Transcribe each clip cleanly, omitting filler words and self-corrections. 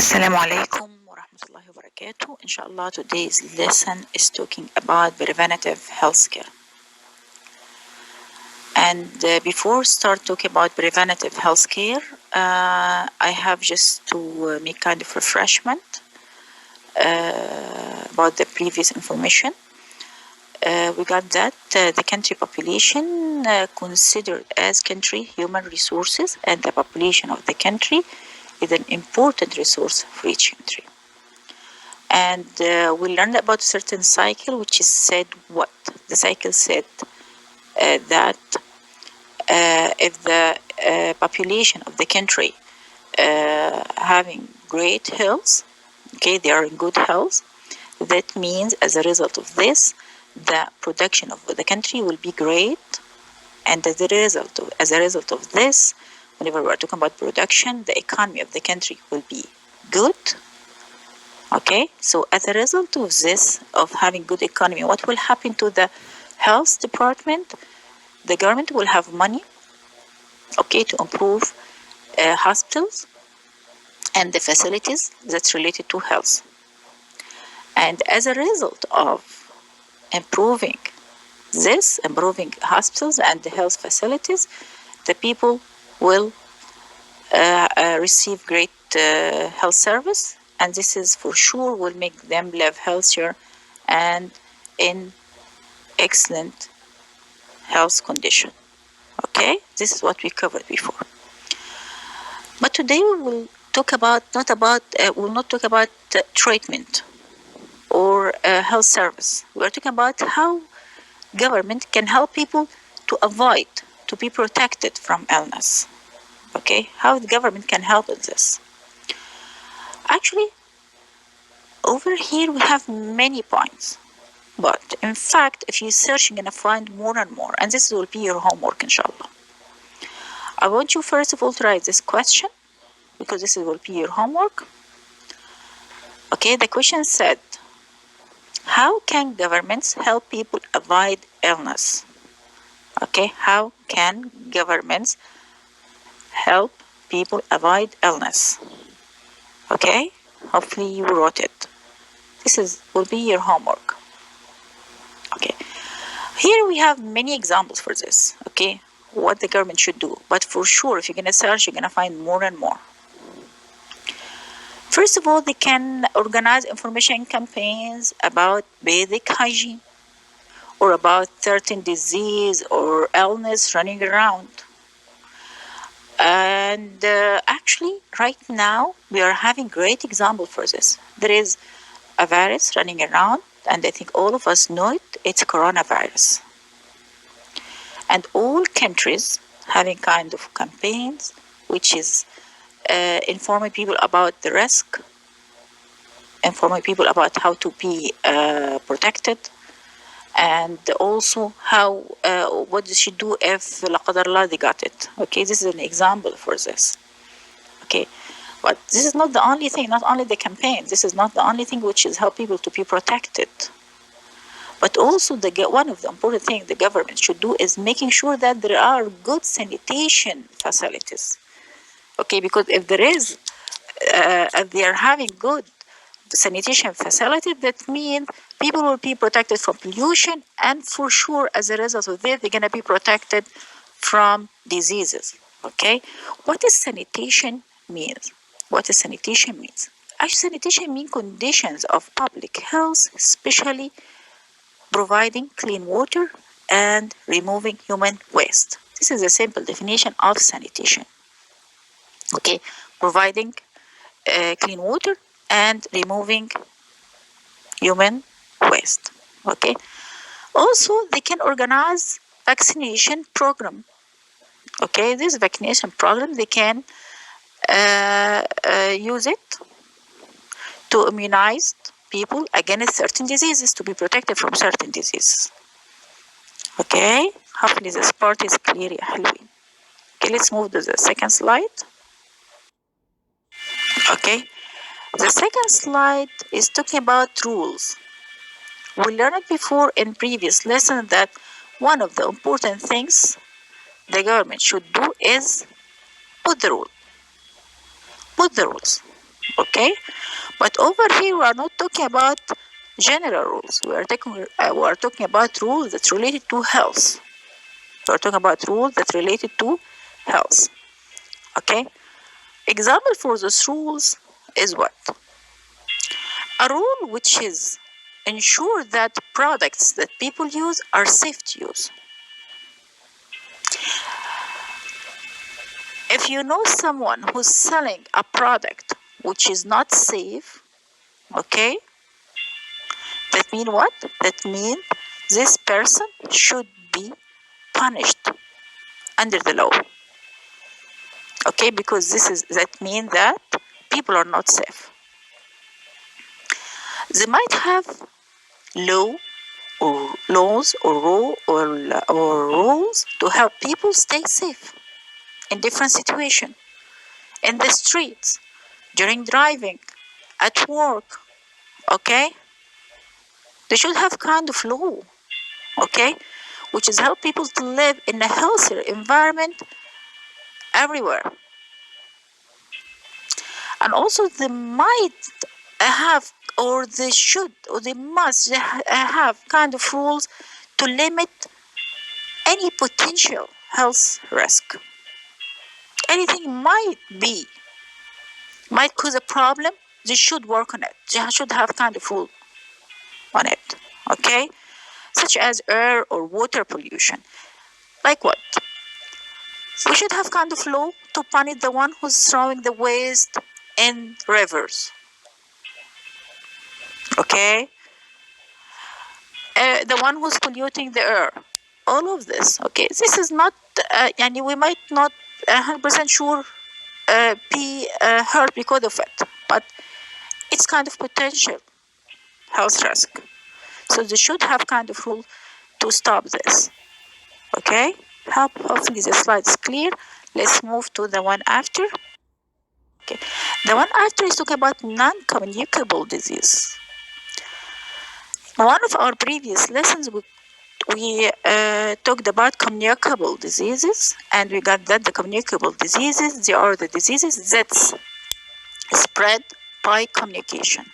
Assalamu alaikum wa rahmatullahi wa barakatuh. Inshallah, today's lesson is talking about preventative healthcare. And before start talking about preventative healthcare, I have just to make kind of refreshment about the previous information. We got that the country population considered as country human resources, and the population of the country is an important resource for each country. And we learned about a certain cycle, which is said what? The cycle said that if the population of the country having great health, okay, they are in good health, that means as a result of this, the production of the country will be great. And as a result of this, whenever we're talking about production, the economy of the country will be good. Okay, so as a result of this, of having good economy, what will happen to the health department? The government will have money, okay, to improve hospitals and the facilities that's related to health. And as a result of improving hospitals and the health facilities, the people will receive great health service, and this is for sure will make them live healthier and in excellent health condition. Okay, this is what we covered before. But today we will talk about will not talk about treatment or health service. We are talking about how government can help people to avoid, to be protected from illness. Okay, how the government can help in this. Actually, over here we have many points, but in fact, if you search, you're gonna find more and more, and this will be your homework, inshallah. I want you first of all to write this question, because this will be your homework. Okay, the question said, how can governments help people avoid illness? Okay, how can governments help people avoid illness? Okay, hopefully you wrote it. This will be your homework. Okay, here we have many examples for this. Okay, what the government should do, but for sure, if you're gonna search, you're gonna find more and more. First of all, they can organize information campaigns about basic hygiene or about certain disease or illness running around. And actually, right now, we are having great example for this. There is a virus running around, and I think all of us know it. It's coronavirus. And all countries having kind of campaigns, which is informing people about the risk, informing people about how to be protected, and also how what they should do if la qadar Allah they got it. Okay, this is an example for this. Okay, but this is not the only thing, not only the campaign, this is not the only thing which is help people to be protected, but also one of the important things the government should do is making sure that there are good sanitation facilities. Okay, because if they are having good sanitation facility, that means people will be protected from pollution, and for sure, as a result of this, they're going to be protected from diseases. Okay, what does sanitation means? What does sanitation means? Actually, sanitation means conditions of public health, especially providing clean water and removing human waste. This is a simple definition of sanitation. Okay, providing clean water and removing human waste. Okay, also they can organize vaccination program. Okay, this vaccination program, they can use it to immunize people against certain diseases, to be protected from certain diseases. Okay, hopefully this part is clear, ya halwin. Okay, let's move to the second slide. Okay, the second slide is talking about rules. We learned before in previous lesson that one of the important things the government should do is put the rules. Okay, but over here we are not talking about general rules. We are talking about rules that's related to health. We are talking about rules that's related to health. Okay, example for those rules is what? A rule which is ensure that products that people use are safe to use. If you know someone who's selling a product which is not safe, okay, that means what? That means this person should be punished under the law. Okay, because that means that people are not safe. They might have law or laws or rules to help people stay safe in different situations, in the streets, during driving, at work. Okay, they should have kind of law. Okay, which is help people to live in a healthier environment everywhere. And also they might have or they should or they must have kind of rules to limit any potential health risk. Anything might cause a problem, they should work on it. They should have kind of rule on it. Okay, such as air or water pollution. Like what? We should have kind of law to punish the one who's throwing the waste in rivers. Okay, the one who's polluting the air. All of this. Okay, this is not. Yani we might not 100% sure be hurt because of it, but it's kind of potential health risk. So they should have kind of rule to stop this. Okay, hopefully the slide is clear. Let's move to the one after. Okay, the one after is talking about non-communicable disease. In one of our previous lessons, we talked about communicable diseases, and we got that the communicable diseases, they are the diseases that spread by communication.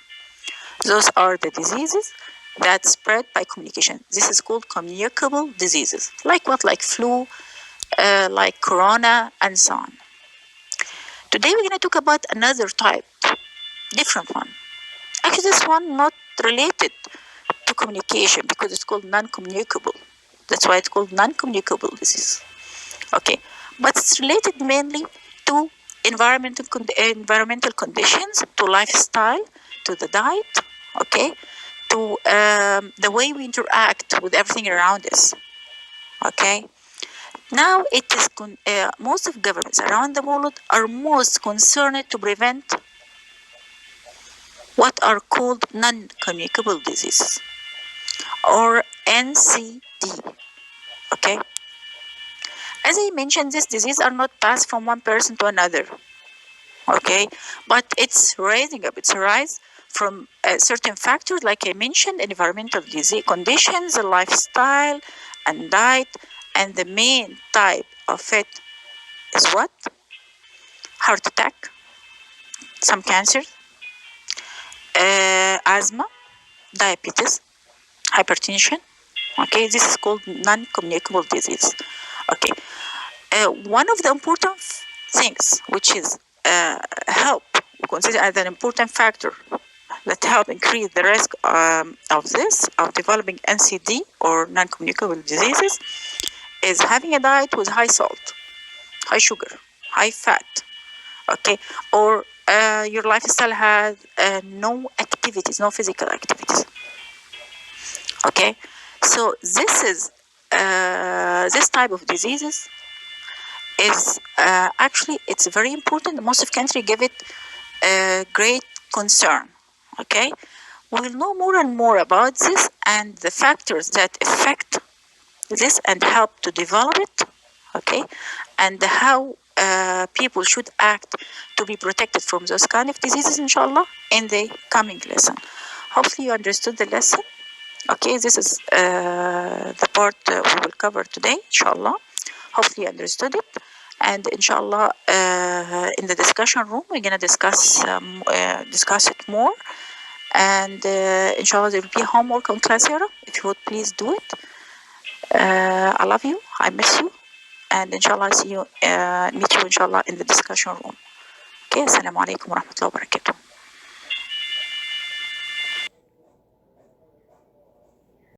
Those are the diseases that spread by communication. This is called communicable diseases. Like what? Like flu, like corona, and so on. Today we're going to talk about another type, different one. Actually, this one not related to communication because it's called non-communicable. That's why it's called non-communicable disease. Okay, but it's related mainly to environmental conditions, to lifestyle, to the diet. Okay, to the way we interact with everything around us. Okay, now it is most of governments around the world are most concerned to prevent what are called non-communicable diseases or NCD. Okay, as I mentioned, these diseases are not passed from one person to another. Okay, but it's rising up. It's a rise from certain factors, like I mentioned, environmental disease conditions, lifestyle, and diet. And the main type of it is what? Heart attack, some cancer, asthma, diabetes, hypertension. Okay, this is called non-communicable disease. Okay, one of the important things which is help considered as an important factor that help increase the risk of developing NCD or non-communicable diseases is having a diet with high salt, high sugar, high fat. Okay, or your lifestyle has no activities, no physical activities. Okay, so this type of diseases is actually it's very important. Most of country give it great concern. Okay, we will know more and more about this and the factors that affect this and help to develop it. Okay, and how people should act to be protected from those kind of diseases, inshallah, in the coming lesson. Hopefully you understood the lesson. Okay, this is the part we will cover today, inshallah. Hopefully you understood it. And inshallah, in the discussion room, we're gonna discuss it more. And inshallah, there will be homework on Coursera. If you would please do it. I love you. I miss you. And inshallah, I see you, meet you inshallah in the discussion room. Okay, assalamu alaikum wa rahmatullahi wa barakatuh.